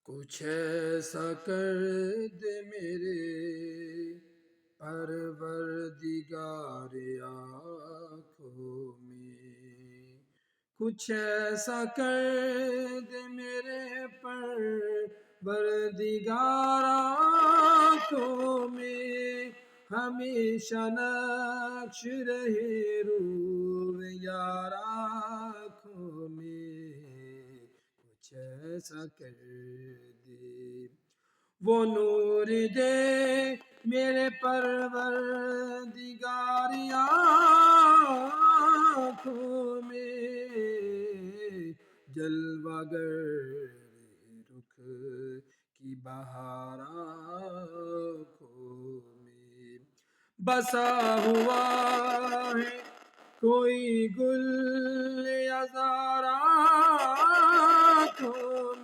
کچھ ایسا کر دے میرے پروردگار آنکھوں میں، کچھ ایسا کر دے میرے پروردگار آنکھوں میں، ہمیشہ نقش رہے روح یار آنکھوں میں، کچھ ایسا کر دے، وہ نور دے میرے پروردگار آنکھوں میں، جلوہ گر رخ کی بہار آنکھوں میں، بسا ہوا ہے کوئی گل عذار آنکھوں